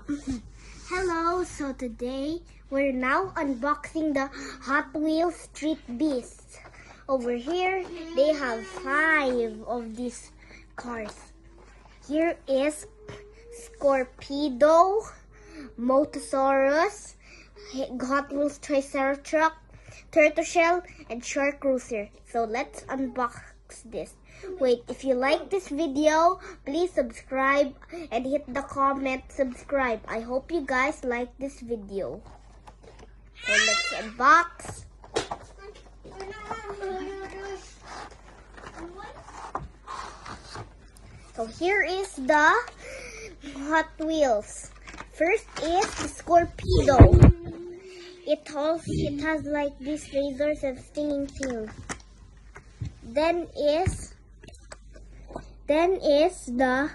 Hello, so today we're now unboxing the Hot Wheels Street Beasts. Over here, they have 5 of these cars. Here is Scorpedo, Motosaurus, Hot Wheels Triceratops, Turtle Shell, and Shark Cruiser. So let's unbox this. Wait, if you like this video, please subscribe and hit the comment subscribe. I hope you guys like this video. So let's unbox. So here is the Hot Wheels. First is the Scorpedo. It has like these razors and stinging tails. Then is the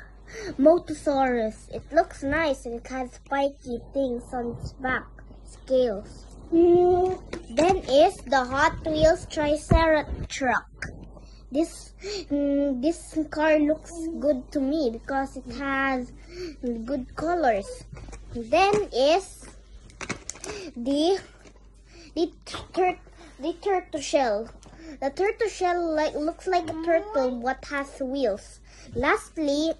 Motosaurus. It looks nice and it has spiky things on its back, scales. Then is the Hot Wheels Triceratops. This car looks good to me because it has good colors. Then is the turtle shell. The turtle shell looks like a turtle but has wheels. Lastly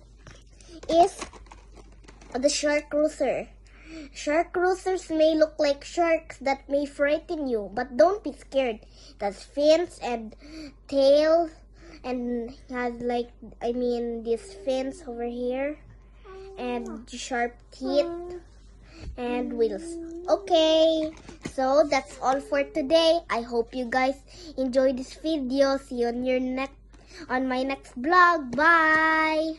is the Shark Cruiser. Shark Cruisers may look like sharks that may frighten you, but don't be scared. It has fins and tail and has these fins over here and sharp teeth and wheels. Okay, so that's all for today. I hope you guys enjoyed this video. See you on my next vlog. Bye.